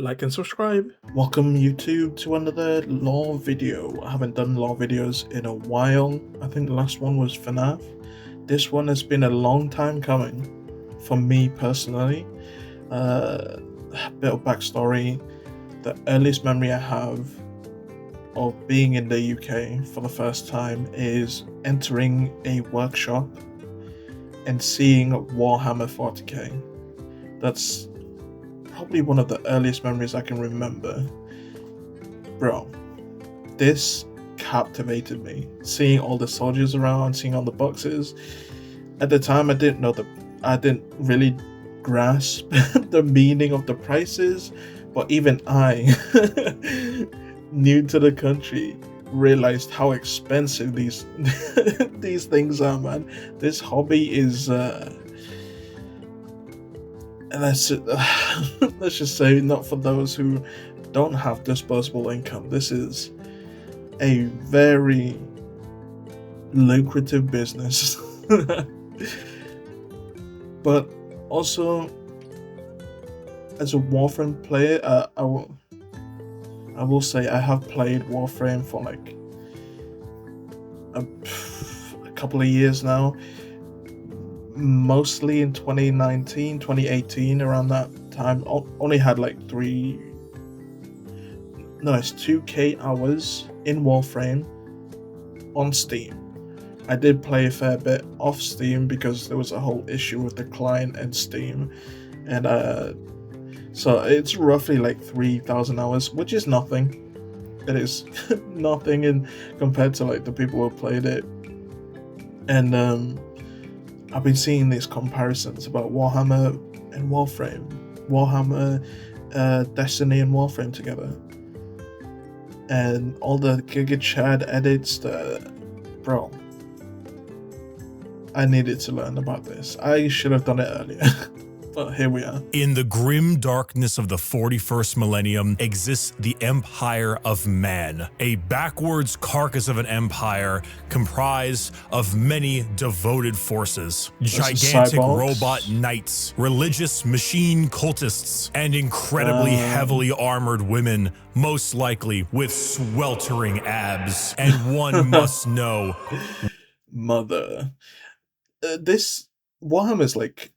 like and subscribe. Welcome YouTube to another lore video. I haven't done lore videos in a while. I think the last one was FNAF. This one has been a long time coming for me personally. A bit of backstory. The earliest memory I have of being in the UK for the first time is entering a workshop and seeing Warhammer 40k. That's probably one of the earliest memories I can remember. Bro, this captivated me. Seeing all the soldiers around, seeing all the boxes. At the time, I didn't really grasp the meaning of the prices, but even I, new to the country, realized how expensive these these things are, man. This hobby is let's just say not for those who don't have disposable income. This is a very lucrative business. But also, as a Warframe player, I will say I have played Warframe for like a couple of years now. Mostly in 2019, 2018, around that time. Only had like it's 2k hours in Warframe on Steam. I did play a fair bit off Steam because there was a whole issue with the client and Steam, and so it's roughly like 3,000 hours, which is nothing. It is nothing in compared to like the people who played it. And I've been seeing these comparisons about Warhammer and Warframe, Warhammer, Destiny and Warframe together, and all the Giga Chad edits. Bro, I needed to learn about this. I should have done it earlier. But here we are. In the grim darkness of the 41st millennium exists the Empire of Man, a backwards carcass of an empire comprised of many devoted forces, gigantic robot knights, religious machine cultists, and incredibly heavily armored women, most likely with sweltering abs. And one must know, mother, this Warhammer is like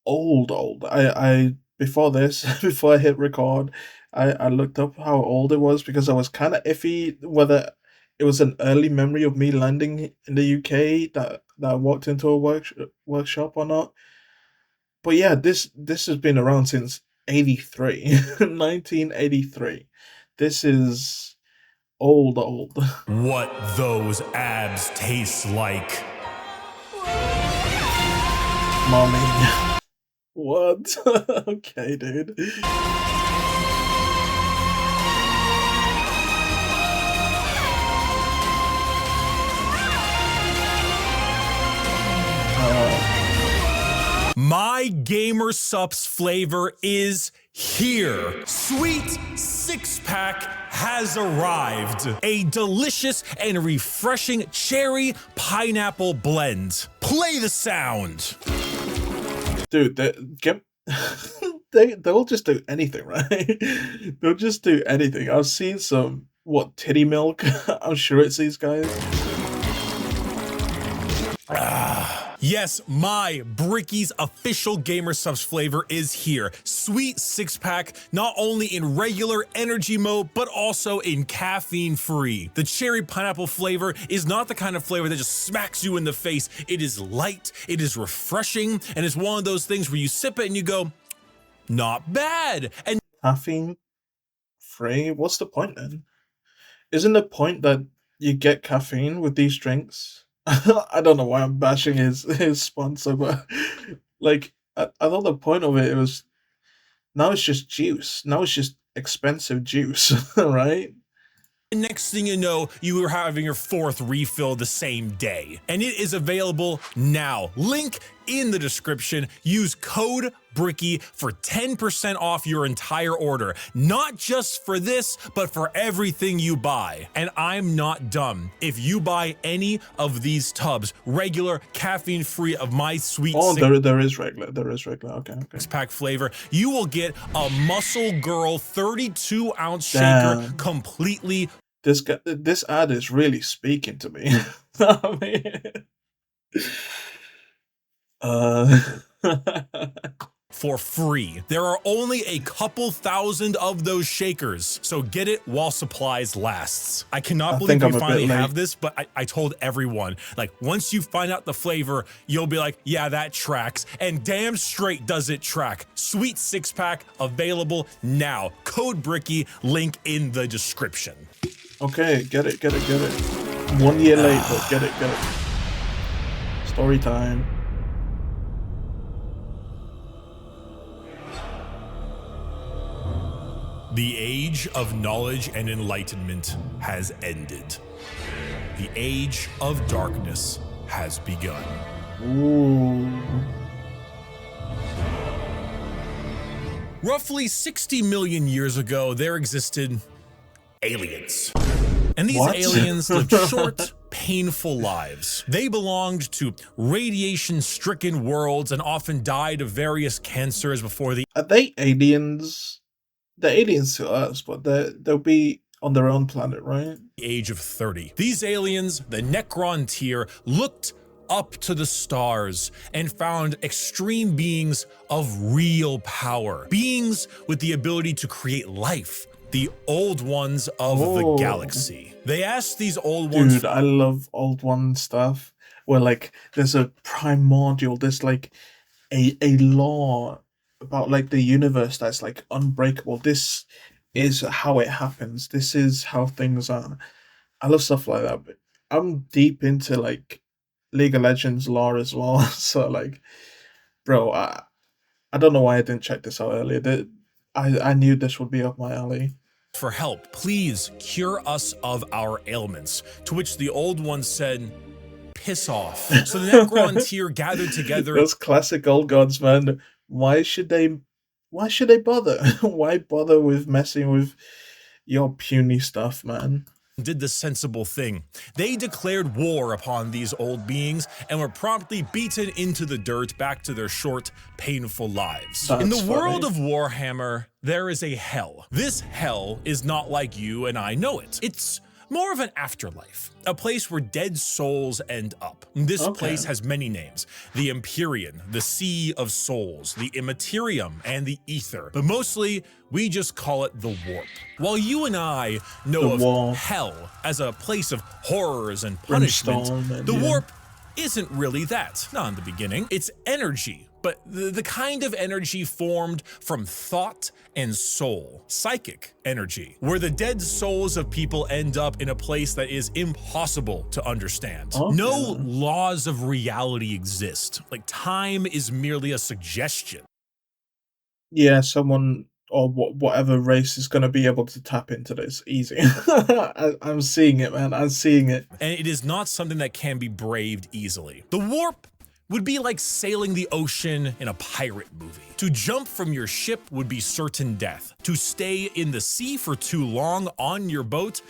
old. I before this, before I hit record, I looked up how old it was because I was kind of iffy whether it was an early memory of me landing in the UK that I walked into a workshop or not. But yeah, this has been around since 83, 1983. This is old. what those abs taste like. Mommy. What? Okay, dude. My Gamer Supps flavor is here. Sweet Six-Pack has arrived. A delicious and refreshing cherry pineapple blend. Play the sound. Dude, they'll just do anything, right? They'll just do anything. I've seen some titty milk. I'm sure it's these guys. Yes, my Bricky's official Gamer Supps flavor is here. Sweet Six-Pack, not only in regular energy mode, but also in caffeine-free. The cherry pineapple flavor is not the kind of flavor that just smacks you in the face. It is light, it is refreshing, and it's one of those things where you sip it and you go, not bad. And caffeine-free? What's the point then? Isn't the point that you get caffeine with these drinks? I don't know why I'm bashing his sponsor, but like I thought the point of it was now it's just juice. Now it's just expensive juice, right? next thing you know, you are having your 4th refill the same day. And it is available now. Link in the description. Use code Bricky for 10% off your entire order. Not just for this, but for everything you buy. And I'm not dumb. If you buy any of these tubs, regular, caffeine-free of my sweet there is regular. Okay. pack flavor, you will get a Muscle Girl 32-ounce shaker completely. This ad is really speaking to me. I mean, for free. There are only a couple thousand of those shakers, so get it while supplies lasts. I cannot believe we finally have this, but I told everyone, like, once you find out the flavor, you'll be like, yeah, that tracks, and damn straight does it track. Sweet 6-pack available now. Code Bricky, link in the description. Okay, get it. 1 year late, but get it. Story time. The age of knowledge and enlightenment has ended. The age of darkness has begun. Ooh. Roughly 60 million years ago, there existed aliens. And these aliens lived short, painful lives. They belonged to radiation-stricken worlds and often died of various cancers before the— Are they aliens? They're aliens to us, but they'll be on their own planet, right? Age of 30. These aliens, the Necron tier, looked up to the stars and found extreme beings of real power. Beings with the ability to create life. The Old Ones of the galaxy. They asked these Old Ones— Dude, I love Old One stuff. Where, like, there's a primordial, there's, like, a law about, like, the universe that's, like, unbreakable. This is how it happens. This is how things are. I love stuff like that, but I'm deep into, like, League of Legends lore as well. So, like, bro, I don't know why I didn't check this out earlier. I knew this would be up my alley. For help, please cure us of our ailments. To which the Old Ones said, piss off. So the Necron tier gathered together— Those classic old gods, man. Why should they bother? Why bother with messing with your puny stuff, man? Did the sensible thing. They declared war upon these old beings and were promptly beaten into the dirt back to their short, painful lives. In the world of Warhammer, there is a hell. This hell is not like you and I know it. It's more of an afterlife, a place where dead souls end up. This place has many names: the Empyrean, the Sea of Souls, the Immaterium, and the Ether. But mostly, we just call it the Warp. While you and I know of hell as a place of horrors and punishment, the Warp isn't really that. Not in the beginning. It's energy, but the kind of energy formed from thought and soul, psychic energy, where the dead souls of people end up in a place that is impossible to understand. No laws of reality exist. Like, time is merely a suggestion. Yeah, someone or whatever race is going to be able to tap into this easy. I'm seeing it, man. I'm seeing it. And it is not something that can be braved easily. The Warp would be like sailing the ocean in a pirate movie. To jump from your ship would be certain death. To stay in the sea for too long on your boat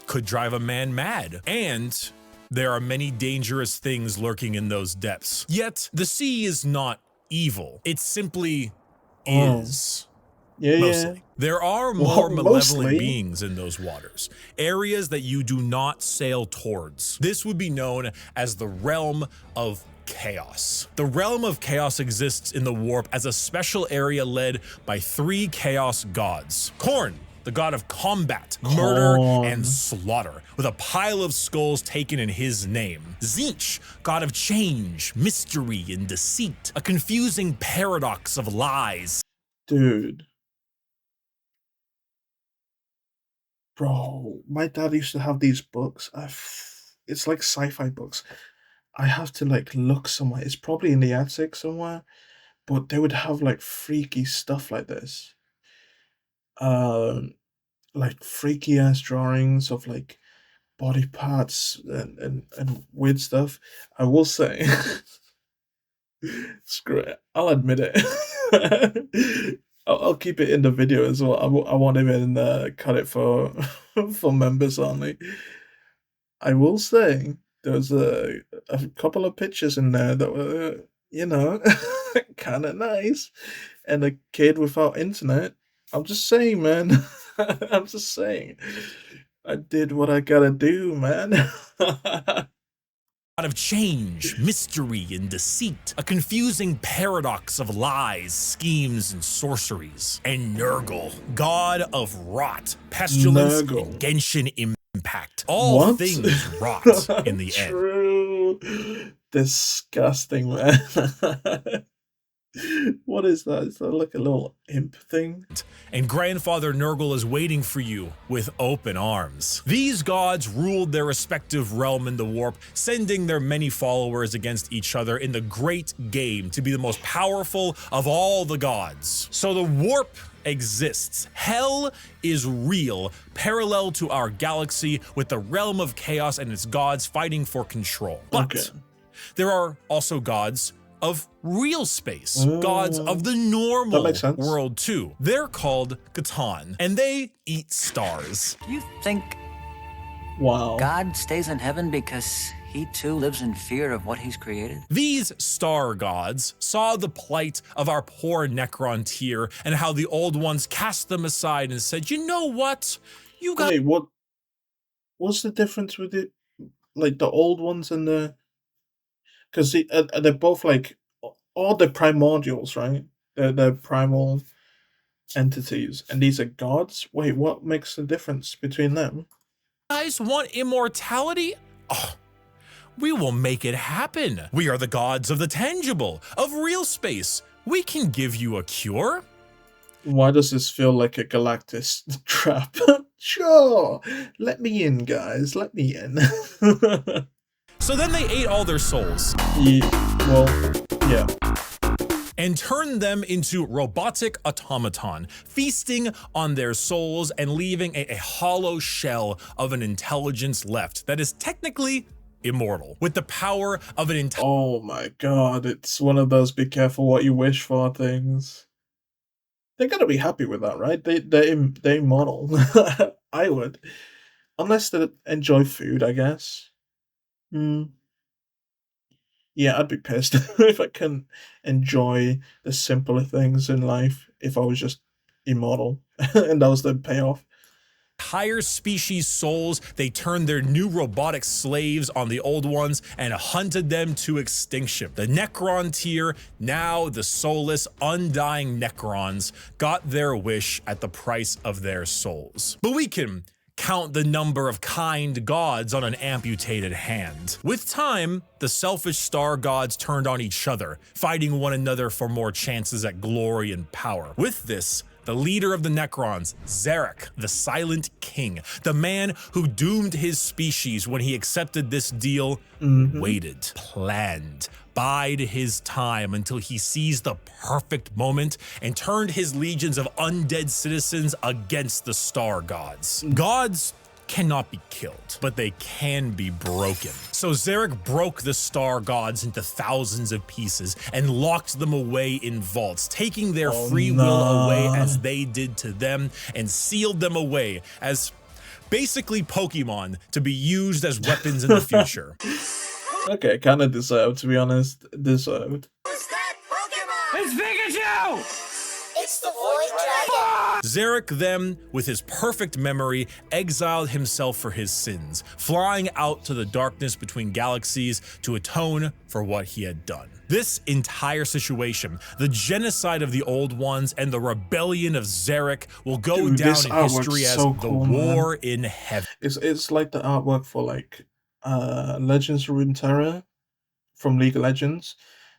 could drive a man mad. And there are many dangerous things lurking in those depths. Yet, the sea is not evil. It simply is. Mostly. There are more malevolent beings in those waters, areas that you do not sail towards. This would be known as the realm of chaos. The realm of chaos exists in the Warp as a special area led by 3 chaos gods. Khorne, the god of combat, murder, and slaughter, with a pile of skulls taken in his name. Tzeentch, god of change, mystery, and deceit, a confusing paradox of lies. Dude. Bro, my dad used to have these books. It's like sci-fi books. I have to, like, look somewhere. It's probably in the attic somewhere. But they would have, like, freaky stuff like this. Like, freaky-ass drawings of, like, body parts and weird stuff. I will say, Screw it. I'll admit it. I'll keep it in the video as well. I won't even cut it for for members only. I will say there was a couple of pictures in there that were, you know, kind of nice, and a kid without internet. I'm just saying, man. I'm just saying. I did what I gotta do, man. Of change, mystery, and deceit, a confusing paradox of lies, schemes, and sorceries. And Nurgle, god of rot, pestilence, Nurgle. and Genshin impact. All What? things rot in the end. True. Disgusting, man. What is that? Is that like a little imp thing? And Grandfather Nurgle is waiting for you with open arms. These gods ruled their respective realm in the warp, sending their many followers against each other in the great game to be the most powerful of all the gods. So the warp exists. Hell is real, parallel to our galaxy, with the realm of chaos and its gods fighting for control. But there are also gods of real space, gods of the normal world too. They're called Catan, and they eat stars. You think God stays in heaven because he too lives in fear of what he's created? These star gods saw the plight of our poor Necron tier and how the old ones cast them aside and said, you know what? You got— Wait, what's the difference with it? Like the old ones and the... Because they're both like all the primordials, right? They're primal entities, and these are gods. Wait, what makes the difference between them? Guys want immortality? Oh, we will make it happen. We are the gods of the tangible, of real space. We can give you a cure. Why does this feel like a Galactus trap? Sure, let me in, guys. Let me in. So then they ate all their souls. Yeah. And turned them into robotic automaton, feasting on their souls and leaving a hollow shell of an intelligence left that is technically immortal, with the power of an Oh my god, it's one of those be careful what you wish for things. They gotta be happy with that, right? They're immortal. I would. Unless they enjoy food, I guess. Yeah, I'd be pissed if I couldn't enjoy the simpler things in life if I was just immortal and that was the payoff. Higher species souls, they turned their new robotic slaves on the old ones and hunted them to extinction. The Necron tier, now the soulless, undying Necrons, got their wish at the price of their souls. But we can count the number of kind gods on an amputated hand. With time, the selfish star gods turned on each other, fighting one another for more chances at glory and power. With this, the leader of the Necrons, Zarek, the Silent King, the man who doomed his species when he accepted this deal, waited, planned, bide his time until he seized the perfect moment and turned his legions of undead citizens against the star gods. Gods cannot be killed, but they can be broken. So Zarek broke the star gods into thousands of pieces and locked them away in vaults, taking their free will away as they did to them, and sealed them away as basically Pokemon to be used as weapons in the future. Okay, kind of deserved, to be honest. Deserved. Who's that Pokemon? It's Pikachu! It's the Void Dragon. Zarek then, with his perfect memory, exiled himself for his sins, flying out to the darkness between galaxies to atone for what he had done. This entire situation, the genocide of the Old Ones and the rebellion of Zarek, will go down in history as the War in Heaven. It's like the artwork for like Legends of Runeterra from League of Legends.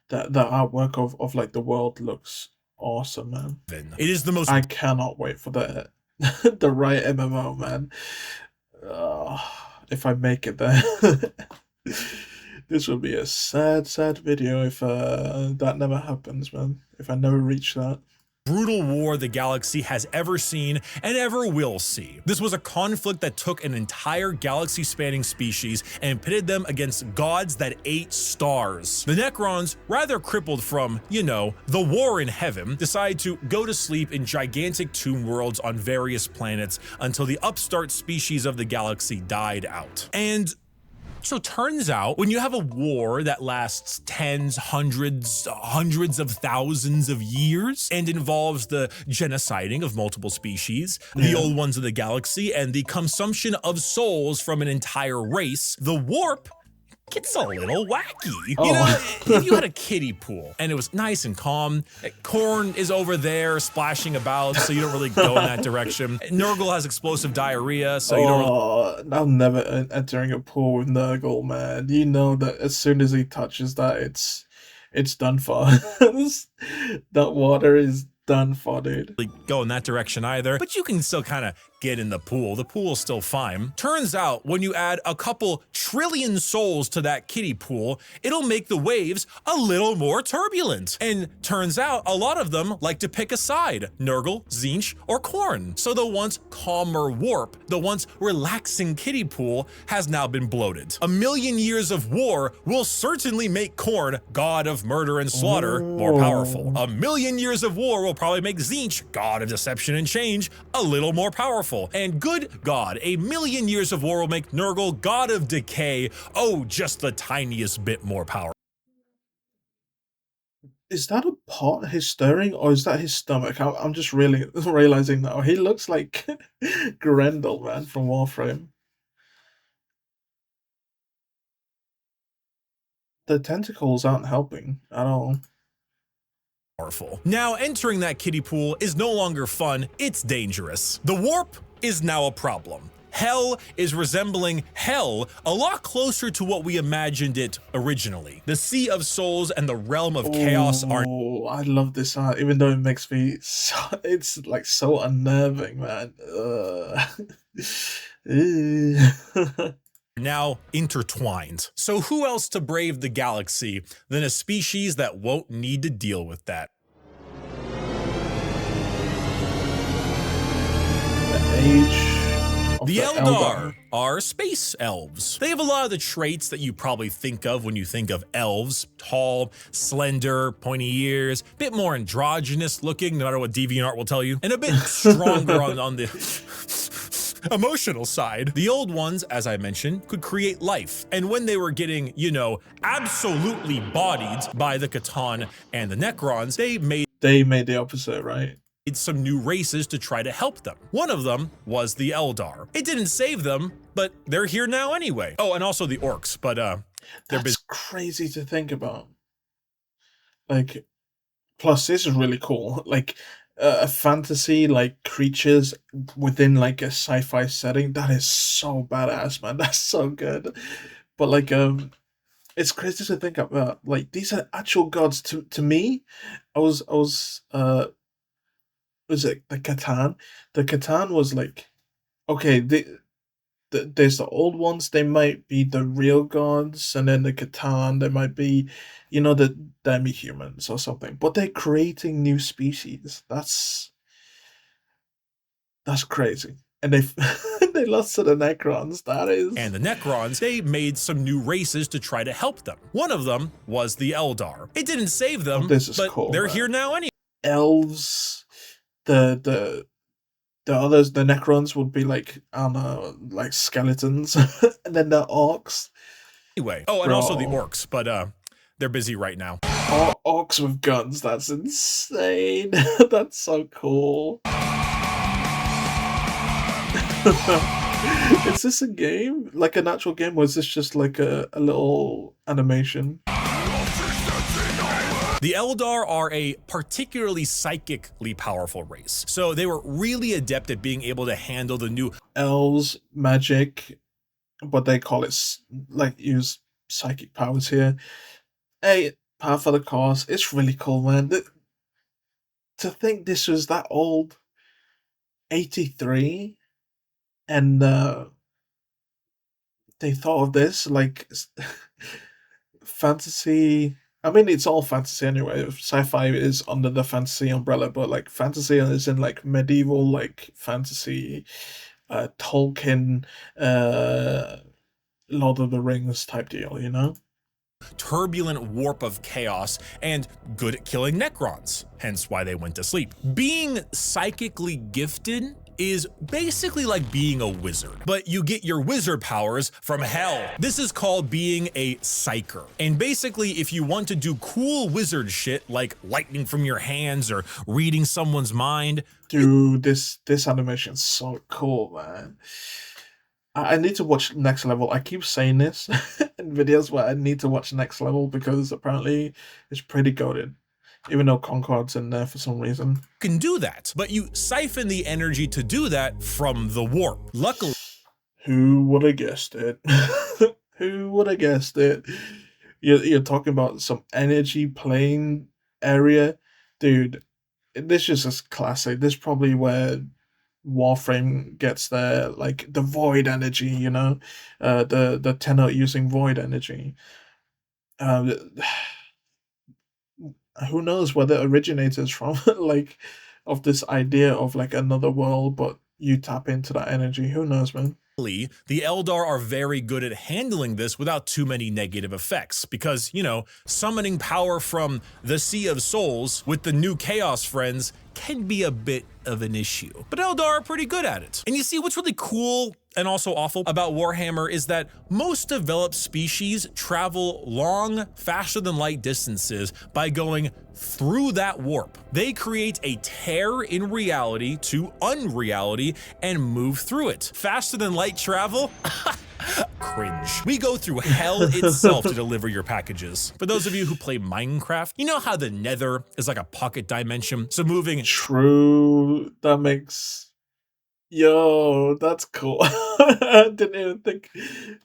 The artwork of like the world looks awesome, man. It is the most... I cannot wait for the the right MMO, man. If I make it there. This will be a sad video if that never happens, man. If I never reach that. brutal war the galaxy has ever seen and ever will see. This was a conflict that took an entire galaxy-spanning species and pitted them against gods that ate stars. The Necrons, rather crippled from, you know, the war in heaven, decide to go to sleep in gigantic tomb worlds on various planets until the upstart species of the galaxy died out. And so turns out, when you have a war that lasts tens, hundreds of thousands of years and involves the genociding of multiple species, the old ones of the galaxy, and the consumption of souls from an entire race, the warp gets a little wacky. You know, if you had a kiddie pool and it was nice and calm, Korn is over there splashing about, so you don't really go in that direction. Nurgle has explosive diarrhea, so you don't really... I'm never entering a pool with Nurgle, man. You know that as soon as he touches that, it's done for. That water is done for, dude. Go in that direction either, but you can still kind of get in the pool. The pool's still fine. Turns out when you add a couple trillion souls to that kiddie pool, it'll make the waves a little more turbulent. And turns out a lot of them like to pick a side, Nurgle, Tzeentch, or Khorne. So the once calmer warp, the once relaxing kiddie pool has now been bloated. A million years of war will certainly make Khorne, god of murder and slaughter, more powerful. A million years of war will probably make Tzeentch, god of deception and change, a little more powerful. And good God, a million years of war will make Nurgle, god of decay, oh, just the tiniest bit more powerful. Is that a pot he's stirring, or is that his stomach? I'm just really realizing now. He looks like Grendel, man, from Warframe. The tentacles aren't helping at all. Now, entering that kiddie pool is no longer fun, it's dangerous. The warp is now a problem. Hell is resembling hell a lot closer to what we imagined it originally. The Sea of Souls and the Realm of Chaos are... Oh, I love this art, even though it makes me so, it's like so unnerving, man. Now intertwined. So who else to brave the galaxy than a species that won't need to deal with that? The Eldar are space elves. They have a lot of the traits that you probably think of when you think of elves. Tall, slender, pointy ears, bit more androgynous looking, no matter what DeviantArt will tell you, and a bit stronger on the emotional side. The old ones, as I mentioned, could create life. And when they were getting, you know, absolutely bodied by the C'tan and the Necrons, they made the opposite, right? Some new races to try to help them. One of them was the Eldar. It didn't save them, but they're here now anyway. Oh, and also the orcs, but they're That's crazy to think about. Like, plus this is really cool. Like, a fantasy, like, creatures within, like, a sci-fi setting. That is so badass, man. That's so good. But, like, it's crazy to think about. Like, these are actual gods. To me, was it the C'tan? The C'tan was like, okay, there's the old ones, they might be the real gods, and then the C'tan, they might be, you know, the demi-humans or something. But they're creating new species. That's crazy. And they they lost to the Necrons, that is. And the Necrons, they made some new races to try to help them. One of them was the Eldar. It didn't save them, but cool, they're here now anyway. Elves, the others, the Necrons would be like, I don't know, like skeletons, and then the orcs. Anyway, oh, and also the orcs, but they're busy right now. Orcs with guns, that's insane. That's so cool. Is this a game? Like an actual game, or is this just like a little animation? The Eldar are a particularly psychically powerful race, so they were really adept at being able to handle the new elves, magic, but they call it, like, use psychic powers here. Hey, par for the course. It's really cool, man. To think this was that old, 83, and they thought of this, like, fantasy. I mean, it's all fantasy anyway. Sci-fi is under the fantasy umbrella, but like fantasy is in like medieval, like fantasy, Tolkien, uh, Lord of the Rings type deal, you know? Turbulent warp of chaos and good at killing Necrons, hence why they went to sleep. Being psychically gifted is basically like being a wizard, but you get your wizard powers from hell. This is called being a psyker. And basically, if you want to do cool wizard shit like lightning from your hands or reading someone's mind, dude, this animation's so cool, man. I need to watch Next Level. I keep saying this in videos where I need to watch Next Level because apparently it's pretty goated. Even though Concord's in there for some reason. You can do that, but you siphon the energy to do that from the warp. Luckily, who would have guessed it? Who would have guessed it? You're talking about some energy plane area, dude. This is just classic. This is probably where Warframe gets their like the void energy, you know, the tenor using void energy. Who knows where that originates from? Like, of this idea of like another world, but you tap into that energy. Who knows, man? the Eldar are very good at handling this without too many negative effects because, you know, summoning power from the Sea of Souls with the new Chaos Friends can be a bit of an issue. But Eldar are pretty good at it. And you see, what's really cool and also awful about Warhammer is that most developed species travel long, faster than light distances by going through that warp. They create a tear in reality to unreality and move through it. Faster than light travel? Cringe. We go through hell itself to deliver your packages. For those of you who play Minecraft, you know how the Nether is like a pocket dimension? So moving— True. That makes... Yo, that's cool. I didn't even think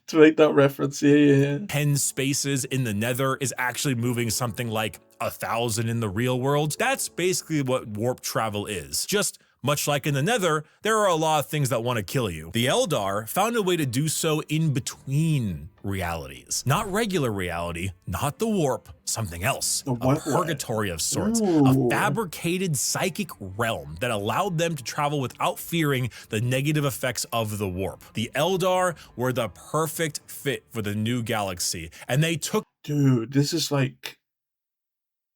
to make that reference. Yeah. 10 spaces in the Nether is actually moving something like 1,000 in the real world. That's basically what warp travel is. Just much like in the Nether, there are a lot of things that want to kill you. The Eldar found a way to do so in between realities. Not regular reality, not the warp, something else. A purgatory of sorts. Ooh. A fabricated psychic realm that allowed them to travel without fearing the negative effects of the warp. The Eldar were the perfect fit for the new galaxy, and they took— Dude, this is like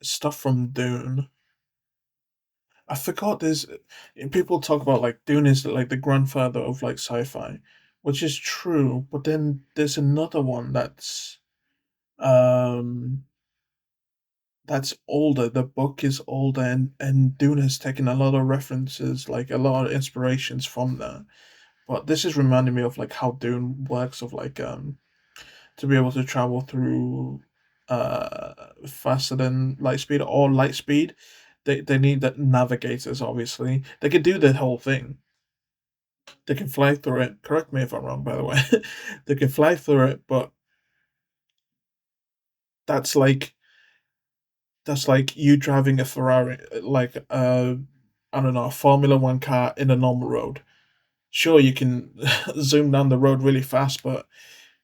stuff from Dune. I forgot there's people talk about like Dune is like the grandfather of like sci-fi, which is true, but then there's another one um that's older. The book is older, and Dune has taken a lot of references, like a lot of inspirations from that. But this is reminding me of like how Dune works, of like to be able to travel through faster than light speed or light speed. They need that navigators, obviously. They can do the whole thing. They can fly through it. Correct me if I'm wrong, by the way. They can fly through it, but that's like you driving a Ferrari, like I don't know, a Formula One car in a normal road. Sure, you can zoom down the road really fast, but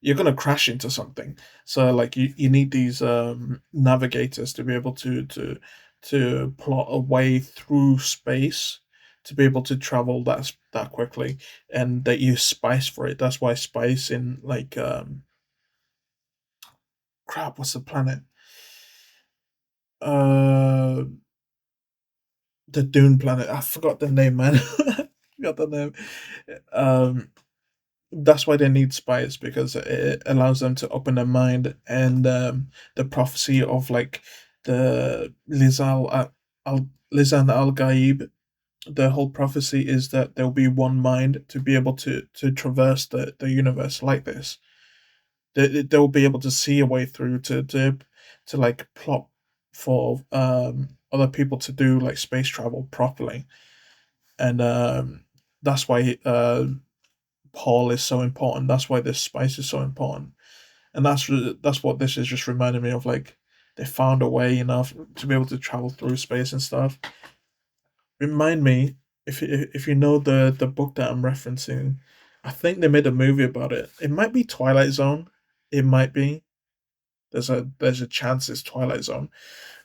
you're gonna crash into something. So like you need these navigators to be able to plot a way through space to be able to travel that quickly, and they use spice for it. That's why spice in like crap, what's the planet? Uh the Dune planet. I forgot the name, man. Forgot the name. Um that's why they need spies, because it allows them to open their mind, and the prophecy of like the Lisan al Gaib, the whole prophecy is that there will be one mind to be able to traverse the universe like this. They will be able to see a way through to like plot for other people to do like space travel properly, and that's why Paul is so important. That's why this spice is so important, and that's what this is just reminding me of. Like they found a way enough to be able to travel through space and stuff. Remind me if you know the book that I'm referencing. I think they made a movie about it. It might be Twilight Zone. It might be. there's a chance it's Twilight Zone.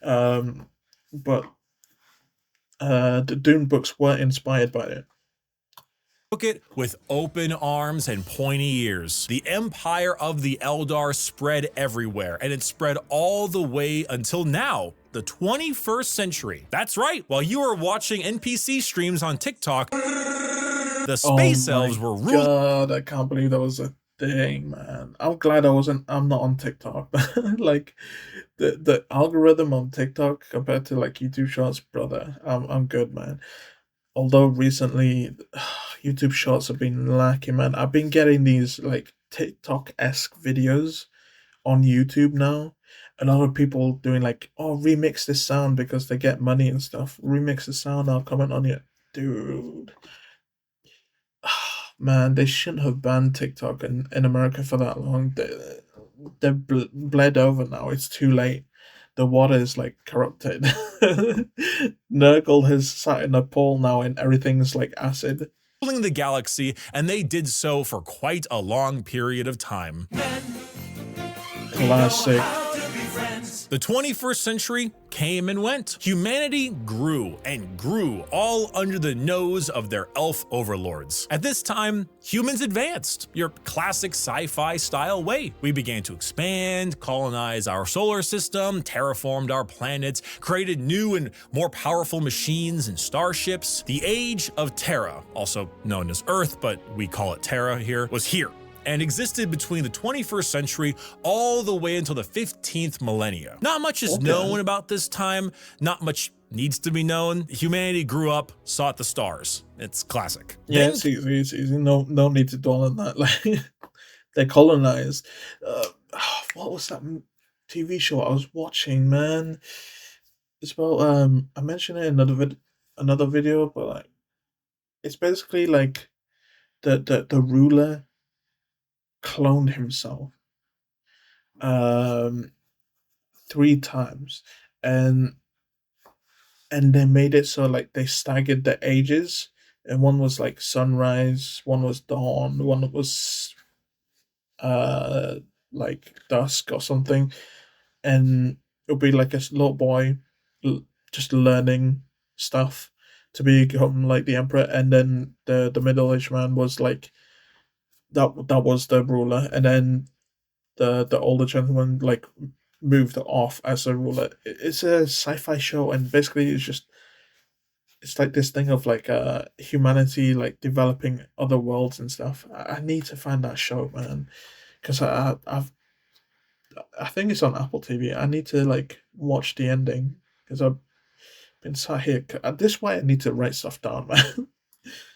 But the Dune books were inspired by it. Took it with open arms and pointy ears. The empire of the Eldar spread everywhere, and it spread all the way until now, the 21st century. That's right, while you were watching NPC streams on TikTok, the space elves were ruling. God, I can't believe that was a thing, man. I'm glad I'm not on TikTok. Like the algorithm on TikTok compared to like YouTube Shorts, brother, I'm good, man. Although recently YouTube Shorts have been lacking, man. I've been getting these like TikTok-esque videos on YouTube now. A lot of people doing like, oh, remix this sound because they get money and stuff. Remix the sound, I'll comment on it. Dude. Man, they shouldn't have banned TikTok in America for that long. They're bled over now. It's too late. The water is like corrupted. Nurgle has sat in a pool now and everything's like acid. Ruling the galaxy, and they did so for quite a long period of time. Classic. The 21st century came and went. Humanity grew and grew, all under the nose of their elf overlords. At this time, humans advanced, your classic sci-fi style way. We began to expand, colonize our solar system, terraformed our planets, created new and more powerful machines and starships. The age of Terra, also known as Earth, but we call it Terra here, was here, and existed between the 21st century all the way until the 15th millennia. Not much is known about this time, not much needs to be known. Humanity grew up, sought the stars. It's classic. Yeah, it's easy. No need to dwell on that. Like, they colonized. What was that TV show I was watching, man? It's about I mentioned it in another video, but like, it's basically like the ruler cloned himself 3 times, and they made it so like they staggered the ages, and one was like sunrise, one was dawn, one was like dusk or something, and it'll be like a little boy just learning stuff to become like the emperor, and then the middle-aged man was like that was the ruler, and then the older gentleman like moved off as a ruler. It's a sci-fi show, and basically it's like this thing of like humanity like developing other worlds and stuff. I need to find that show, man, because I think it's on Apple TV. I need to like watch the ending because I've been sat here. This is why I need to write stuff down, man.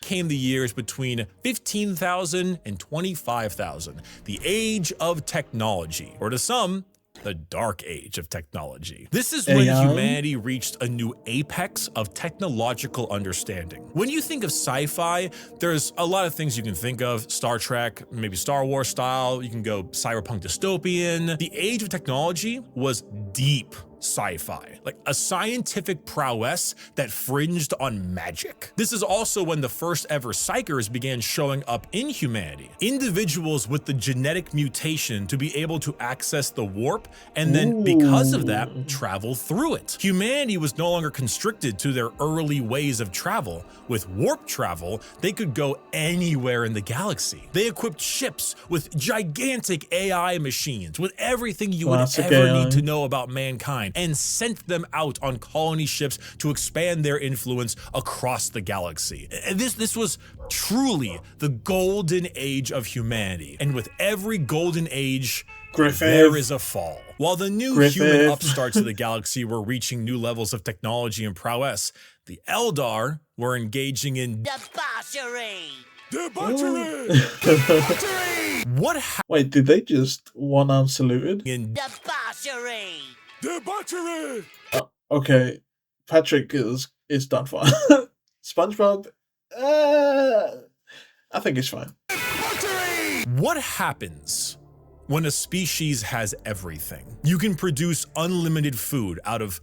Came the years between 15,000 and 25,000, the age of technology, or to some, the dark age of technology. This is when humanity reached a new apex of technological understanding. When you think of sci-fi, there's a lot of things you can think of. Star Trek, maybe Star Wars style, you can go cyberpunk dystopian. The age of technology was deep sci-fi, like a scientific prowess that fringed on magic. This is also when the first ever psychers began showing up in humanity. Individuals with the genetic mutation to be able to access the warp, and then because of that, travel through it. Humanity was no longer constricted to their early ways of travel. With warp travel, they could go anywhere in the galaxy. They equipped ships with gigantic AI machines, with everything you would ever need to know about mankind, and sent them out on colony ships to expand their influence across the galaxy. And this was truly the golden age of humanity. And with every golden age, there is a fall. While the new human upstarts of the galaxy were reaching new levels of technology and prowess, the Eldar were engaging in Debauchery! Debauchery! Wait, did they just one-arm saluted? Debauchery! Debauchery! Okay, Patrick is done for. SpongeBob, I think it's fine. What happens when a species has everything? You can produce unlimited food out of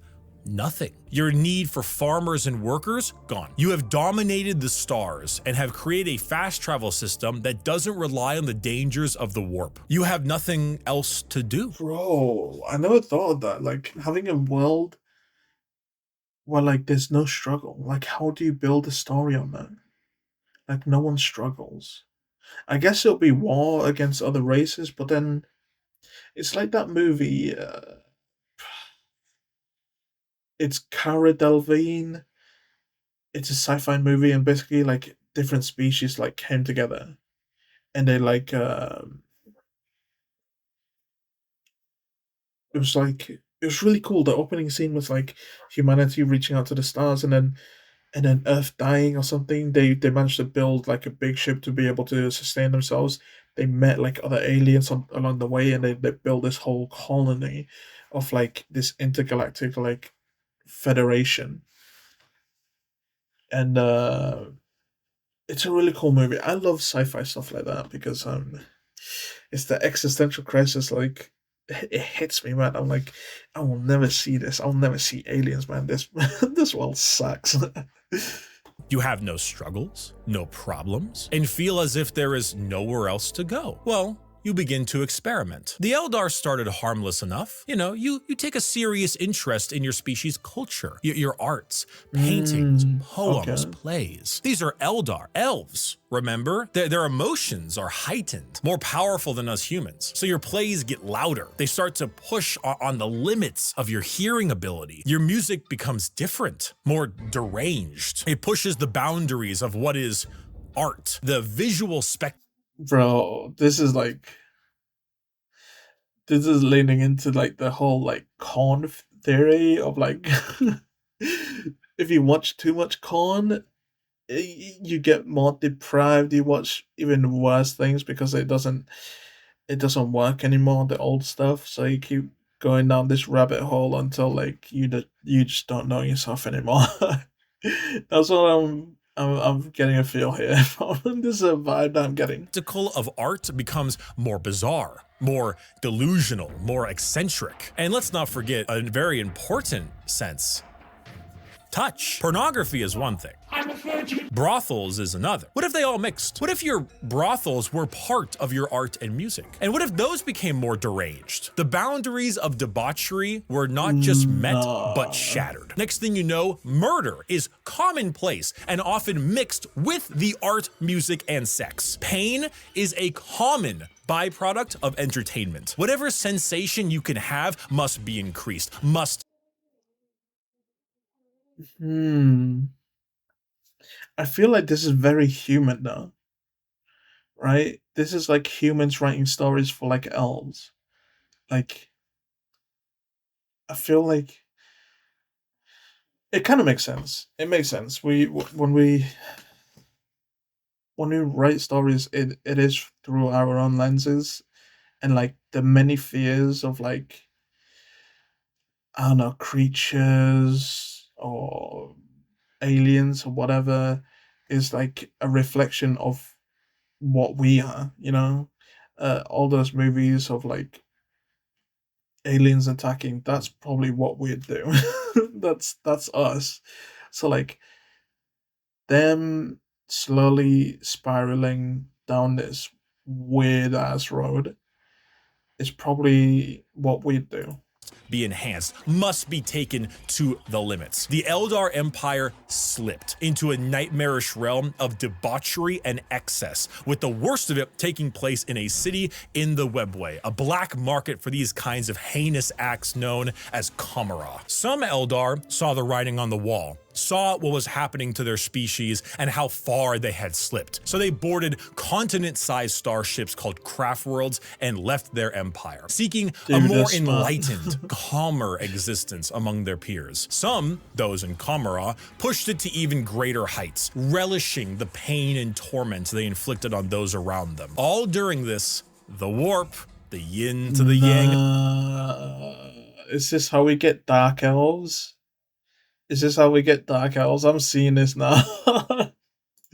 nothing. Your need for farmers and workers, gone. You have dominated the stars and have created a fast travel system that doesn't rely on the dangers of the warp. You have nothing else to do. Bro, I never thought of that. Like, having a world where, like, there's no struggle. Like, how do you build a story on that? Like, no one struggles. I guess it'll be war against other races, but then it's like that movie, it's Cara Delevingne. It's a sci-fi movie, and basically, like, different species, like, came together. And they, like, it was really cool. The opening scene was, like, humanity reaching out to the stars, and then Earth dying or something. They managed to build, like, a big ship to be able to sustain themselves. They met, like, other aliens along the way, and they built this whole colony of, like, this intergalactic, like, federation. And it's a really cool movie. I love sci-fi stuff like that because it's the existential crisis. Like, it hits me, man. I'm like, I will never see this. I'll never see aliens, man. This this world sucks. You have no struggles, no problems, and feel as if there is nowhere else to go. Well, you begin to experiment. The Eldar started harmless enough. You know, you take a serious interest in your species' culture, your arts, paintings, poems, plays. These are Eldar, elves. Remember? Their emotions are heightened, more powerful than us humans. So your plays get louder. They start to push on the limits of your hearing ability. Your music becomes different, more deranged. It pushes the boundaries of what is art, the visual spectrum. Bro, this is leaning into, like, the whole, like, con theory of, like, if you watch too much con, you get more deprived. You watch even worse things because it doesn't work anymore, the old stuff. So you keep going down this rabbit hole until, like, you just don't know yourself anymore. That's what I'm getting a feel here. This is a vibe that I'm getting. The spectacle of art becomes more bizarre, more delusional, more eccentric. And let's not forget a very important sense. Touch. Pornography is one thing. Brothels is another. What if they all mixed? What if your brothels were part of your art and music? And what if those became more deranged? The boundaries of debauchery were not just met, but shattered. Next thing you know, murder is commonplace and often mixed with the art, music, and sex. Pain is a common byproduct of entertainment. Whatever sensation you can have must be increased, must. I feel like this is very human though, right? This is like humans writing stories for, like, elves. Like, I feel like it kind of makes sense. It makes sense. When we write stories, it is through our own lenses, and, like, the many fears of, like, I don't know, creatures or aliens or whatever is, like, a reflection of what we are, you know? All those movies of, like, aliens attacking, that's probably what we'd do. That's us. So, like, them slowly spiraling down this weird ass road is probably what we'd do. Be enhanced, must be taken to the limits. The Eldar Empire slipped into a nightmarish realm of debauchery and excess, with the worst of it taking place in a city in the Webway, a black market for these kinds of heinous acts known as Kamara. Some Eldar saw the writing on the wall, saw what was happening to their species and how far they had slipped. So they boarded continent-sized starships called craft worlds and left their empire, seeking a more enlightened, calmer existence among their peers. Some, those in Kamara, pushed it to even greater heights, relishing the pain and torment they inflicted on those around them. All during this, the warp, the yin to the yang. Is this how we get dark elves? Is this how we get dark elves? I'm seeing this now.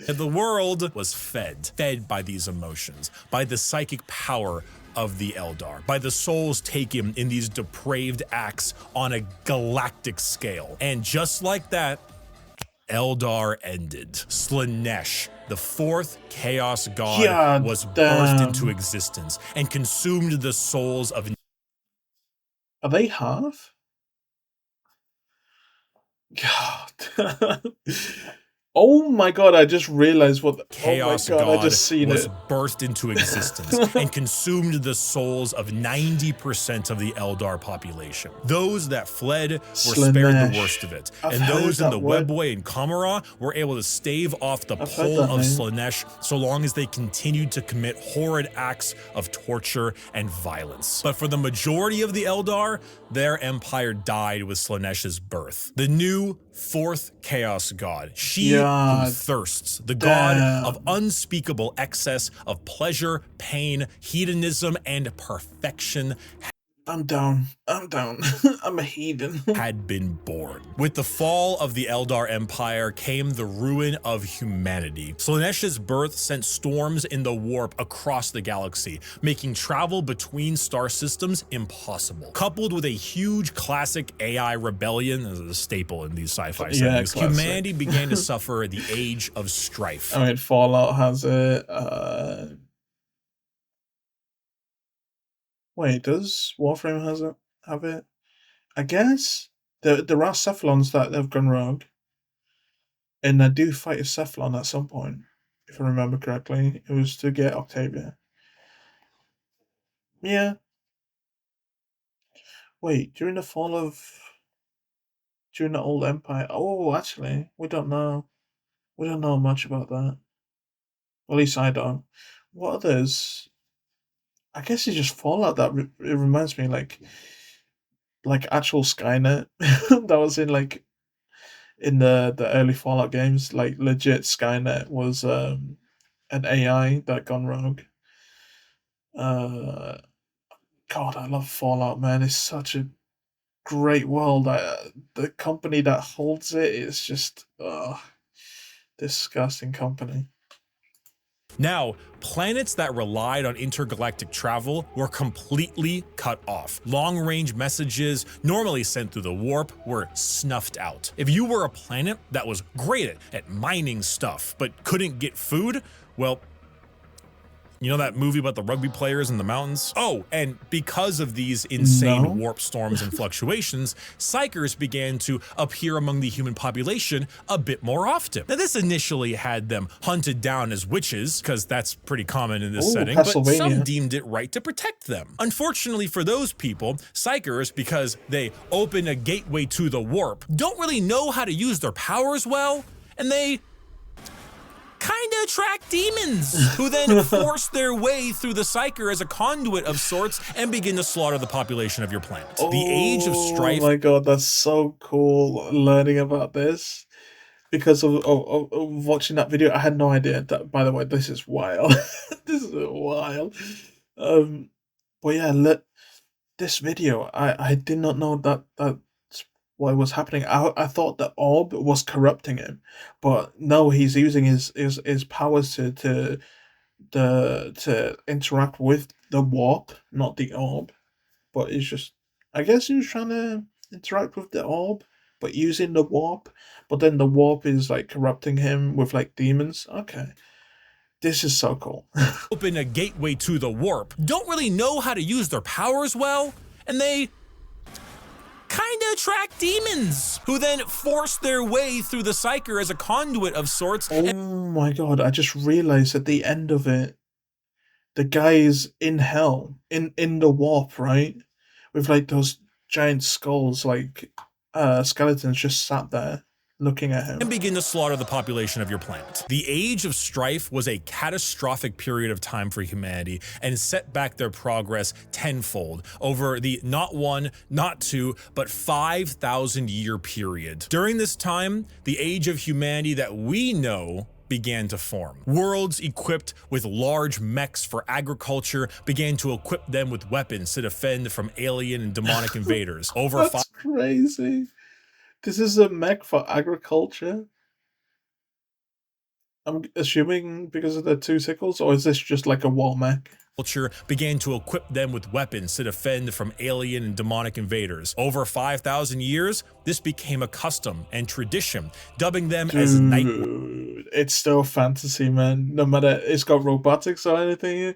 And the world was fed by these emotions, by the psychic power of the Eldar, by the souls taken in these depraved acts on a galactic scale. And just like that, Eldar ended. Slaanesh, the fourth Chaos God, was birthed into existence and consumed the souls of... Are they half? God. Oh my god, I just realized what the Chaos God God I just seen was it. birthed into existence and consumed the souls of 90% of the Eldar population. Those that fled were spared the worst of it, and those in the Webway and Kamara were able to stave off the pull of Slaanesh so long as they continued to commit horrid acts of torture and violence. But for the majority of the Eldar, their empire died with Slaanesh's birth. The new fourth Chaos God, she who thirsts, the god of unspeakable excess of pleasure, pain, hedonism, and perfection. I'm down. I'm a heathen. Had been born. With the fall of the Eldar Empire came the ruin of humanity. Slaanesh's birth sent storms in the warp across the galaxy, making travel between star systems impossible. Coupled with a huge classic AI rebellion, as a staple in these sci-fi settings, humanity began to suffer the age of strife. I mean, Fallout has it. Wait, does Warframe have it? I guess there are Cephalons that have gone rogue, and I do fight a Cephalon at some point, if I remember correctly. It was to get Octavia. Yeah. Wait, during the old Empire. Oh, actually, we don't know. We don't know much about that. At least I don't. What others? I guess it's just Fallout that it reminds me like actual Skynet that was in the early Fallout games. Like legit Skynet was an AI that gone rogue. God, I love Fallout, man. It's such a great world. The company that holds it is just disgusting company. Now, planets that relied on intergalactic travel were completely cut off. Long-range messages, normally sent through the warp, were snuffed out. If you were a planet that was great at mining stuff, but couldn't get food, well, you know that movie about the rugby players in the mountains? Oh, and because of these insane warp storms and fluctuations, psychers began to appear among the human population a bit more often. Now, this initially had them hunted down as witches, because that's pretty common in this setting, but some deemed it right to protect them. Unfortunately for those people, psychers, because they open a gateway to the warp, don't really know how to use their powers well, and they kind of attract demons, who then force their way through the Psyker as a conduit of sorts and begin to slaughter the population of your planet. The Age of Strife... Oh my god, that's so cool learning about this. Because of watching that video, I had no idea that, by the way, this is wild. This is wild. But yeah, this video, I did not know that's what was happening. I thought the orb was corrupting him, but no, he's using his powers to interact with the warp, not the orb. But it's just, I guess he was trying to interact with the orb, but using the warp. But then the warp is like corrupting him with like demons. Okay. This is so cool. Open a gateway to the warp, don't really know how to use their powers well, and they kind of attract demons, who then force their way through the Psyker as a conduit of sorts. Oh my god, I just realized at the end of it, the guy is in hell, in the warp, right? With like those giant skulls, like skeletons just sat there looking at him. And begin to slaughter the population of your planet. The Age of Strife was a catastrophic period of time for humanity and set back their progress tenfold over the not one, not two, but 5,000 year period. During this time, the age of humanity that we know began to form. Worlds equipped with large mechs for agriculture began to equip them with weapons to defend from alien and demonic invaders. That's crazy. This is a mech for agriculture? I'm assuming because of the two sickles, or is this just like a war mech? culture began to equip them with weapons to defend from alien and demonic invaders. Over 5,000 years, this became a custom and tradition, dubbing them as night. It's still fantasy, man. No matter it's got robotics or anything,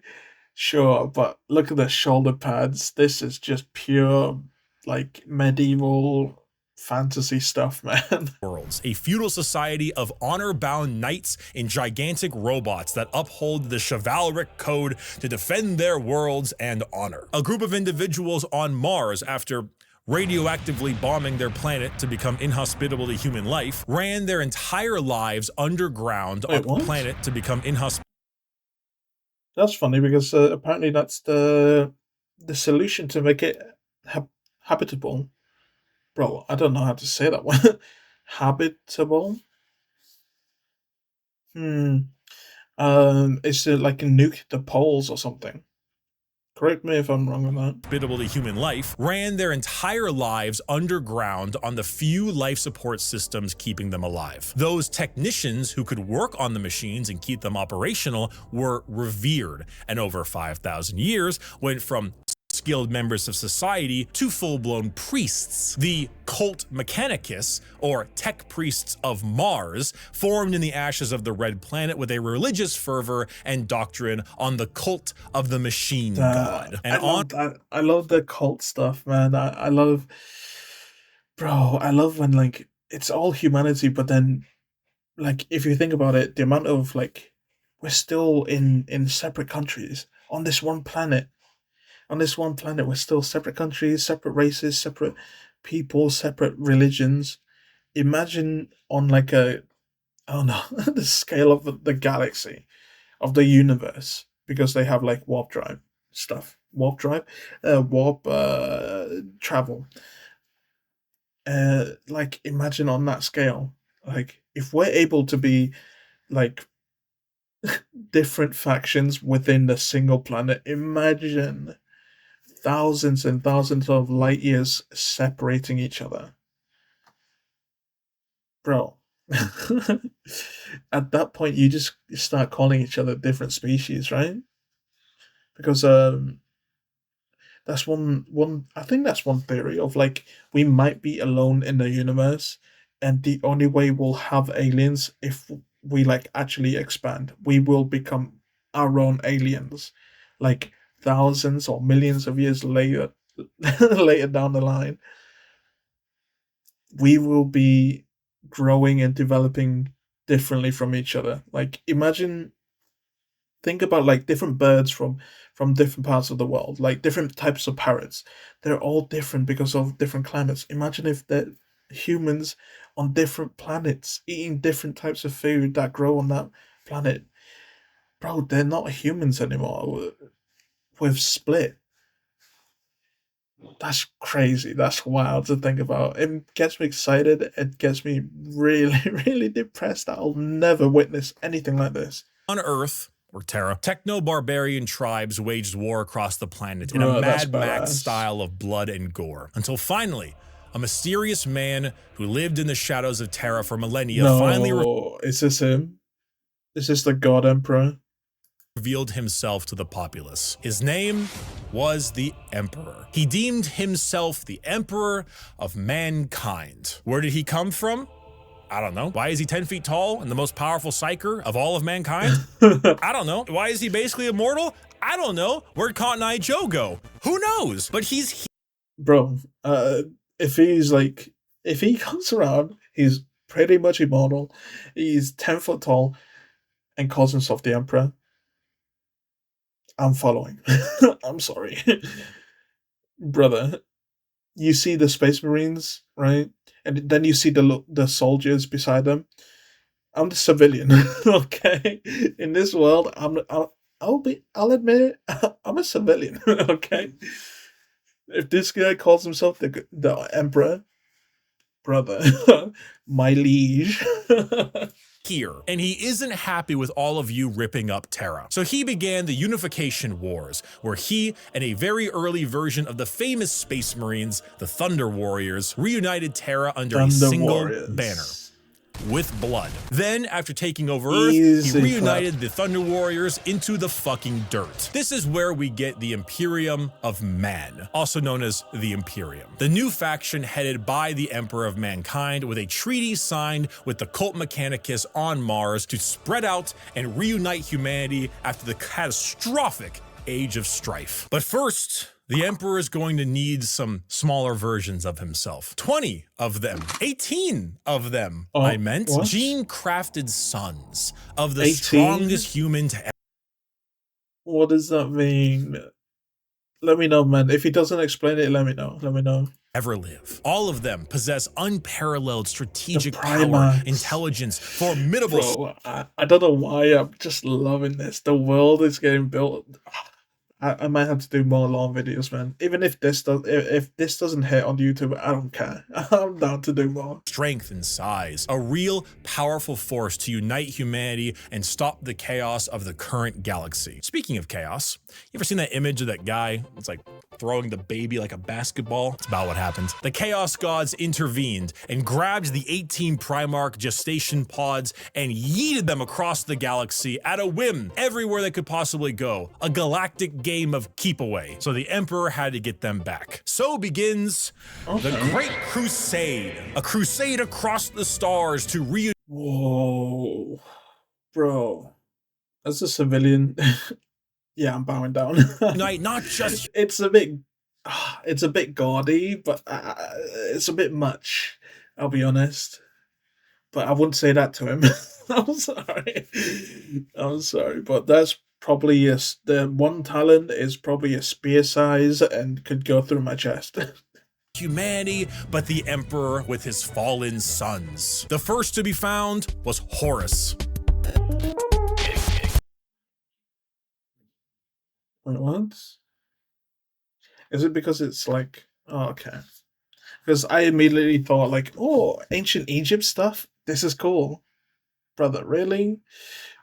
sure. But look at the shoulder pads. This is just pure, like, medieval fantasy stuff, man. Worlds, a feudal society of honor-bound knights and gigantic robots that uphold the chivalric code to defend their worlds and honor. A group of individuals on Mars, after radioactively bombing their planet to become inhospitable to human life, ran their entire lives underground on the planet to become inhospitable. That's funny because apparently that's the solution to make it habitable. Bro, I don't know how to say that one. Habitable? Is it like a nuke the poles or something? Correct me if I'm wrong on that. Hospitable to human life, ran their entire lives underground on the few life support systems keeping them alive. Those technicians who could work on the machines and keep them operational were revered, and over 5,000 years went from skilled members of society to full-blown priests. The cult mechanicus, or tech priests of Mars, formed in the ashes of the Red Planet with a religious fervor and doctrine on the cult of the machine god. And I love the cult stuff, man. I love, bro, I love when, like, it's all humanity, but then, like, if you think about it, the amount of, like, we're still in separate countries on this one planet. On this one planet, we're still separate countries, separate races, separate people, separate religions. Imagine on, like, I don't know, the scale of the galaxy, of the universe, because they have, like, warp drive stuff. Warp travel. Like, imagine on that scale. Like, if we're able to be, like, different factions within the single planet, imagine thousands and thousands of light years separating each other. Bro. At that point, you just start calling each other different species, right? Because that's one I think that's one theory of, like, we might be alone in the universe, and the only way we'll have aliens if we, like, actually expand. We will become our own aliens, like, thousands or millions of years later later down the line. We will be growing and developing differently from each other. Like, think about, like, different birds from different parts of the world, like different types of parrots. They're all different because of different climates. Imagine if the humans on different planets eating different types of food that grow on that planet. Bro, they're not humans anymore. We've split. That's crazy. That's wild to think about. It gets me excited. It gets me really, really depressed that I'll never witness anything like this. On Earth, or Terra, techno-barbarian tribes waged war across the planet in a Mad Max style of blood and gore, until finally, a mysterious man who lived in the shadows of Terra for millennia is this him? Is this the God Emperor? Revealed himself to the populace. His name was the Emperor. He deemed himself the Emperor of mankind. Where did he come from? I don't know. Why is he 10 feet tall and the most powerful psyker of all of mankind? I don't know. Why is he basically immortal? I don't know. Where'd Cotton Eye Joe go? Who knows? But he's Bro, if he comes around, he's pretty much immortal. He's 10 foot tall and calls himself the Emperor. I'm following. I'm sorry. Brother, you see the Space Marines, right? And then you see the soldiers beside them. I'm the civilian, okay? In this world, I'll admit it, I'm a civilian, okay? If this guy calls himself the Emperor, brother, my liege. Here, and he isn't happy with all of you ripping up Terra. So he began the Unification Wars, where he and a very early version of the famous Space Marines, the Thunder Warriors, reunited Terra under a single banner. with blood. Then, after taking over Earth, he reunited the Thunder Warriors into the fucking dirt. This is where we get the Imperium of Man, also known as the Imperium. The new faction headed by the Emperor of Mankind, with a treaty signed with the Cult Mechanicus on Mars to spread out and reunite humanity after the catastrophic Age of Strife. But first, the Emperor is going to need some smaller versions of himself. 20 of them, 18 of them, I meant. What? Gene-crafted sons of the 18? Strongest human to ever. What does that mean? Let me know, man. If he doesn't explain it, let me know. Let me know. Ever live. All of them possess unparalleled strategic power, intelligence, formidable. Bro, I don't know why I'm just loving this. The world is getting built. I might have to do more long videos, man. Even if this doesn't hit on YouTube, I don't care. I'm down to do more. Strength and size, a real powerful force to unite humanity and stop the chaos of the current galaxy. Speaking of chaos, you ever seen that image of that guy? It's like throwing the baby like a basketball. It's about what happened. The Chaos Gods intervened and grabbed the 18 Primarch gestation pods and yeeted them across the galaxy at a whim, everywhere they could possibly go. A galactic game of keep away. So the Emperor had to get them back. So begins the Great Crusade, a crusade across the stars to reunite. Whoa, bro, as a civilian. Yeah, I'm bowing down. Not just it's a bit gaudy, but it's a bit much. I'll be honest, but I wouldn't say that to him. I'm sorry, but that's probably the one talent is probably a spear size and could go through my chest. Humanity, but the Emperor with his fallen sons. The first to be found was Horus. What? Is it because it's like, oh, okay. Because I immediately thought like, oh, ancient Egypt stuff? This is cool. Brother, really?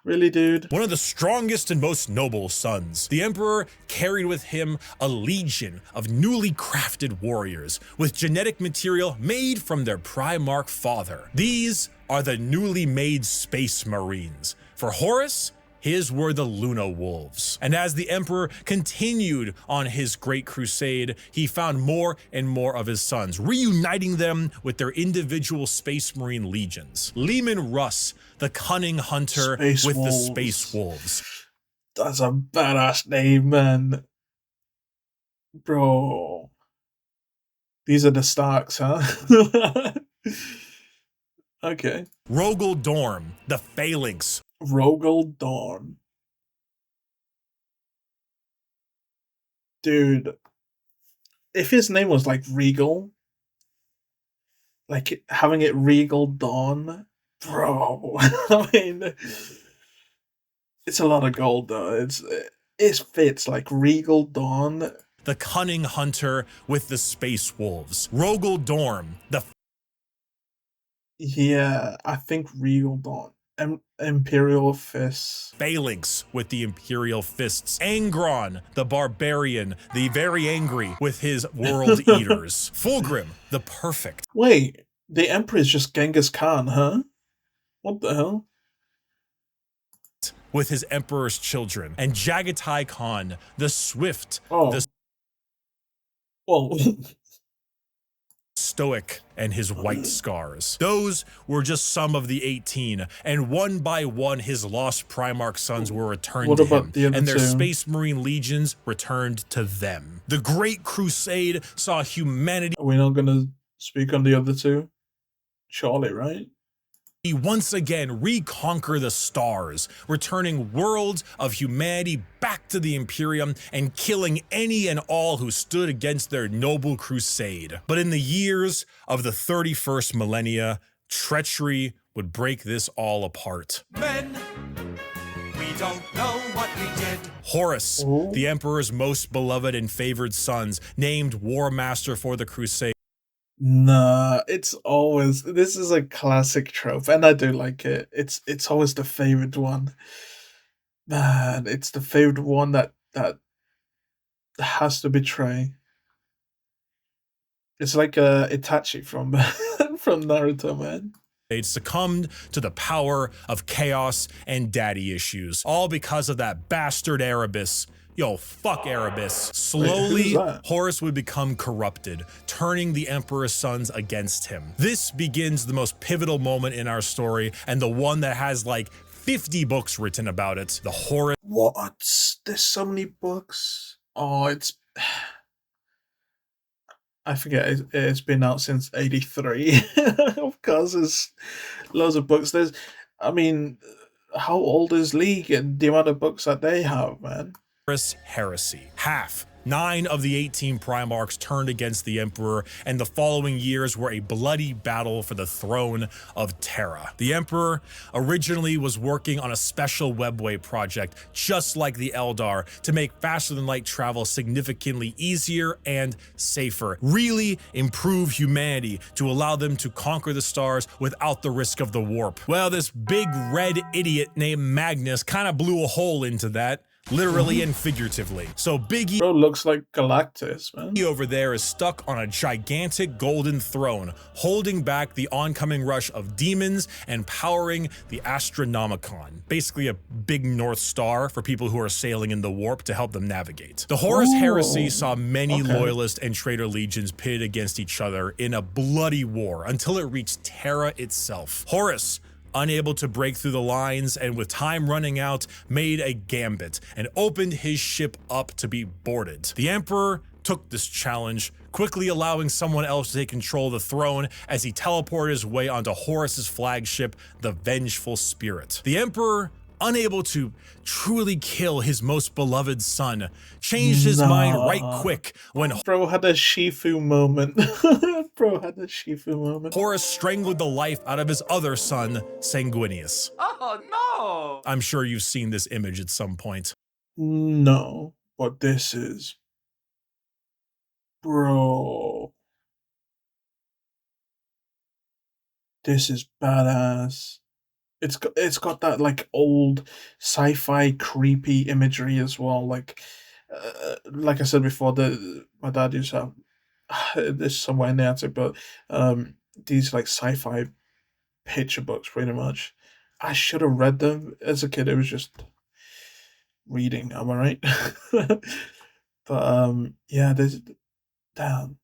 Really, dude? One of the strongest and most noble sons. The Emperor carried with him a legion of newly crafted warriors with genetic material made from their Primarch father. These are the newly made Space Marines. For Horus, his were the Luna Wolves. And as the Emperor continued on his great crusade, he found more and more of his sons, reuniting them with their individual Space Marine legions. Leman Russ, the cunning hunter with the Space Wolves. That's a badass name, man. Bro. These are the Starks, huh? Okay. Rogel Dorn, the Phalanx. Rogel Dorn. Dude, if his name was like Regal, like having it Regal Dawn, bro. I mean, it's a lot of gold though. It fits like Regal Dawn. The cunning hunter with the Space Wolves. Rogel Dorn, the. Yeah, I think Regal Dawn. Imperial Fists. Phalanx with the Imperial Fists. Angron, the Barbarian, the very angry with his World Eaters. Fulgrim, the perfect. Wait, the Emperor is just Genghis Khan, huh? What the hell? With his Emperor's children. And Jagatai Khan, the swift, the stoic, and his white scars. Those were just some of the 18, and one by one his lost Primarch sons were returned to him, and their Space Marine legions returned to them. The Great Crusade saw humanity. Are we not gonna speak on the other two? Surely, right? He once again reconquer the stars, returning worlds of humanity back to the Imperium and killing any and all who stood against their noble crusade. But in the years of the 31st millennia, treachery would break this all apart. Men, we don't know what we did. Horus, the Emperor's most beloved and favored sons, named War Master for the crusade. Nah, it's always, this is a classic trope, and I do like it. It's always the favorite one. Man, it's the favorite one that has to betray. It's like Itachi from from Naruto, man. They'd succumbed to the power of chaos and daddy issues, all because of that bastard Erebus. Yo, fuck Erebus. Slowly, Horus would become corrupted, turning the Emperor's sons against him. This begins the most pivotal moment in our story, and the one that has like 50 books written about it. The Horus. What? There's so many books. Oh, it's... I forget, it's been out since 83. Of course, there's loads of books. I mean, how old is League and the amount of books that they have, man? Heresy. 9 of the 18 Primarchs turned against the Emperor, and the following years were a bloody battle for the throne of Terra. The Emperor originally was working on a special webway project, just like the Eldar, to make faster-than-light travel significantly easier and safer, really improve humanity to allow them to conquer the stars without the risk of the warp. Well, this big red idiot named Magnus kind of blew a hole into that. Literally and figuratively. So Biggie Bro looks like Galactus, man. over there is stuck on a gigantic golden throne, holding back the oncoming rush of demons and powering the Astronomicon. Basically a big North Star for people who are sailing in the warp to help them navigate. The Horus Heresy saw many loyalist and traitor legions pitted against each other in a bloody war until it reached Terra itself. Horus, unable to break through the lines and with time running out, made a gambit and opened his ship up to be boarded. The Emperor took this challenge, quickly allowing someone else to take control of the throne as he teleported his way onto Horus's flagship, the Vengeful Spirit. The Emperor, unable to truly kill his most beloved son, changed his mind right quick when Bro had a Shifu moment. Bro had a Shifu moment. Horus strangled the life out of his other son, Sanguinius. Oh no! I'm sure you've seen this image at some point. No, but this is... Bro. This is badass. It's got that like old sci-fi creepy imagery as well. Like I said before, my dad used to have this somewhere in the attic, but these like sci-fi picture books pretty much. I should have read them as a kid. It was just reading, am I right? But yeah, there's damn.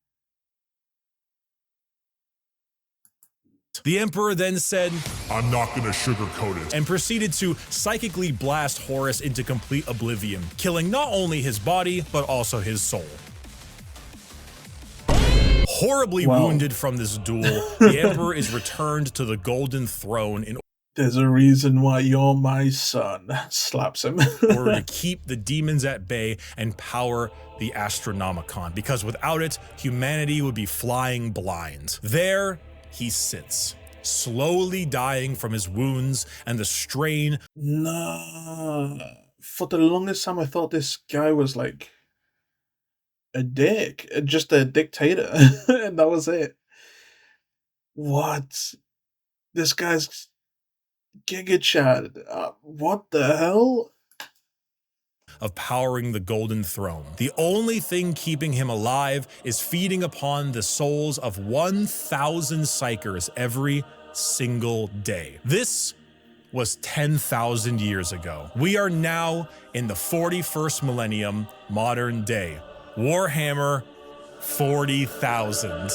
The Emperor then said, "I'm not gonna sugarcoat it," and proceeded to psychically blast Horus into complete oblivion, killing not only his body, but also his soul. Horribly wounded from this duel, the Emperor is returned to the Golden Throne in There's a reason why you're my son. Slaps him. order to keep the demons at bay and power the Astronomicon, because without it, humanity would be flying blind. There he sits, slowly dying from his wounds and the strain. Nah. For the longest time, I thought this guy was like a dick, just a dictator, and that was it. What? This guy's Giga Chad. What the hell? Of powering the Golden Throne. The only thing keeping him alive is feeding upon the souls of 1,000 psychers every single day. This was 10,000 years ago. We are now in the 41st millennium, modern day. Warhammer 40,000.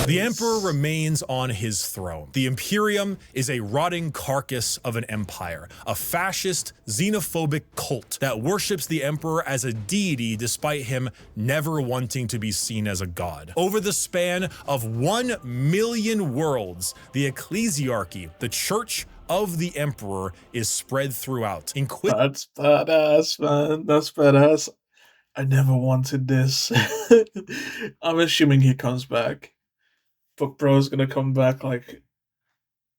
The Emperor remains on his throne. The Imperium is a rotting carcass of an empire, a fascist, xenophobic cult that worships the Emperor as a deity despite him never wanting to be seen as a god. Over the span of 1 million worlds, the ecclesiarchy, the Church of the Emperor, is spread throughout. That's badass, man. That's badass. I never wanted this. I'm assuming he comes back. But bro's gonna come back like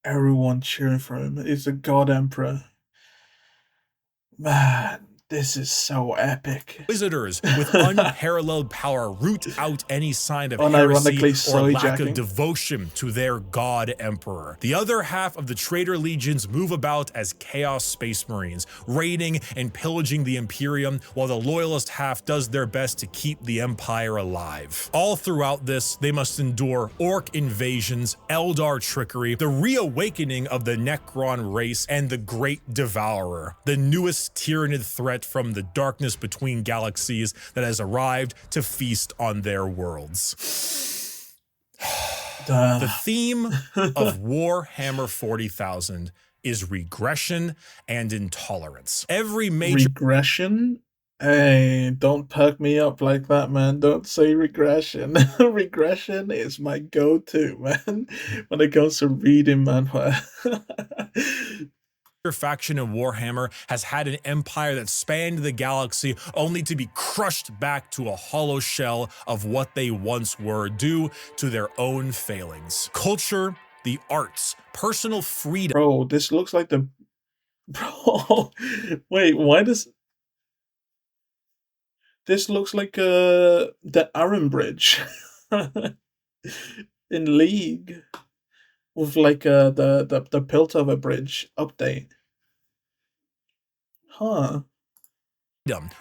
everyone cheering for him. He's a god emperor. Man, This is so epic. Visitors with unparalleled power root out any sign of Unironically heresy or lack soy-jacking. of devotion to their god emperor. The other half of the traitor legions move about as Chaos Space Marines, raiding and pillaging the Imperium, while the loyalist half does their best to keep the Empire alive. All throughout this, they must endure Orc invasions, Eldar trickery, the reawakening of the Necron race, and the Great Devourer, the newest tyrannid threat from the darkness between galaxies that has arrived to feast on their worlds. The theme of Warhammer 40,000 is regression and intolerance. Every major regression? Hey, don't perk me up like that, man. Don't say regression. Regression is my go-to, man, when it comes to reading manhwa. faction in Warhammer has had an empire that spanned the galaxy only to be crushed back to a hollow shell of what they once were due to their own failings. Culture, the arts, personal freedom. Bro, this looks like the... Bro, wait, why does... This looks like the Iron Bridge in League. With like the Piltover Bridge update. Huh.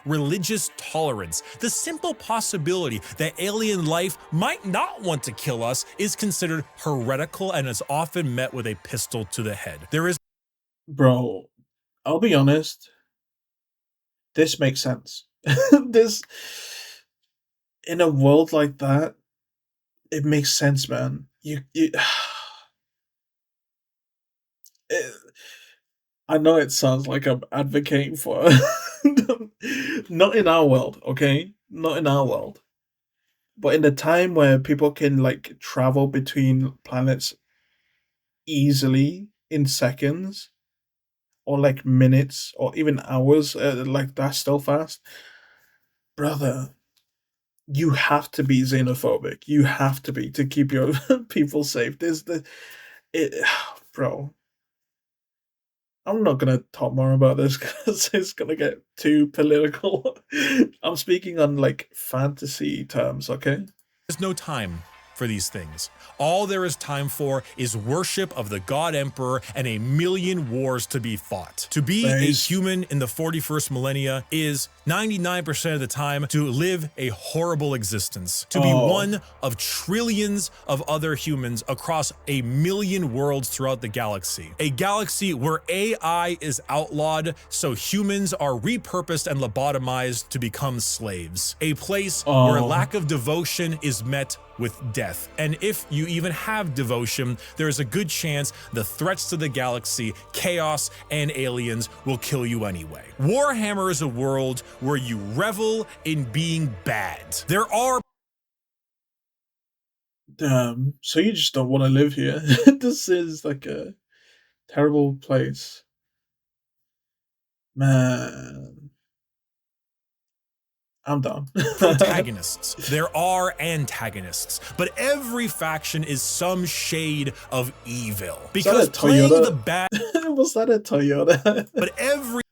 Religious tolerance. The simple possibility that alien life might not want to kill us is considered heretical and is often met with a pistol to the head. There is... Bro, I'll be honest. This makes sense. This... In a world like that, it makes sense, man. I know it sounds like I'm advocating for not in our world, okay? Not in our world. But in the time where people can like travel between planets easily in seconds or like minutes or even hours, like that's still fast. Brother, you have to be xenophobic. You have to be to keep your people safe. Bro. I'm not gonna talk more about this because it's gonna get too political. I'm speaking on like fantasy terms, okay? There's no time for these things. All there is time for is worship of the God Emperor and a million wars to be fought. To be a human in the 41st millennia is 99% of the time to live a horrible existence. To be one of trillions of other humans across a million worlds throughout the galaxy. A galaxy where AI is outlawed, so humans are repurposed and lobotomized to become slaves. A place where lack of devotion is met with death. And if you even have devotion, there is a good chance the threats to the galaxy, chaos, and aliens will kill you anyway. Warhammer is a world where you revel in being bad. There are... Damn, so you just don't want to live here. This is like a terrible place. Man. I'm done. Protagonists. There are antagonists, but every faction is some shade of evil. Because playing the bad... Was that a Toyota? But every...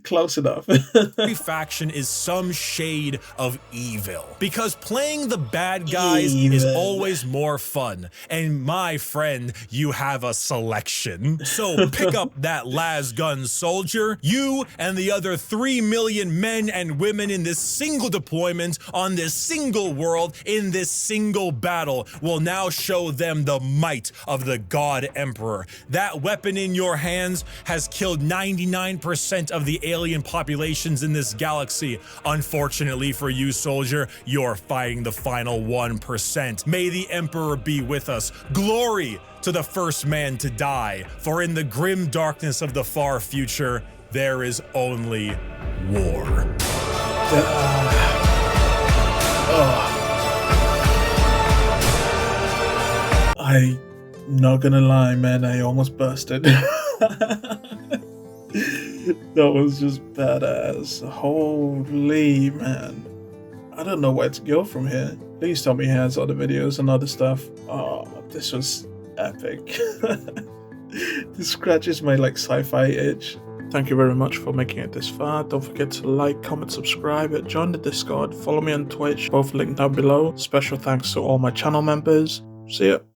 Close enough. Every faction is some shade of evil. Because playing the bad guys is always more fun. And my friend, you have a selection. So pick up that las gun soldier. You and the other 3 million men and women in this single deployment on this single world in this single battle will now show them the might of the God Emperor. That weapon in your hands has killed 99% of the alien populations in this galaxy. Unfortunately for you, soldier, you're fighting the final 1%. May the Emperor be with us. Glory to the first man to die, for in the grim darkness of the far future, there is only war. I'm not gonna lie, man, I almost busted. That was just badass. Holy man. I don't know where to go from here. Please tell me he has other videos and other stuff. Oh, this was epic. This scratches my like sci-fi itch. Thank you very much for making it this far. Don't forget to like, comment, subscribe, join the Discord, follow me on Twitch, both linked down below. Special thanks to all my channel members. See ya.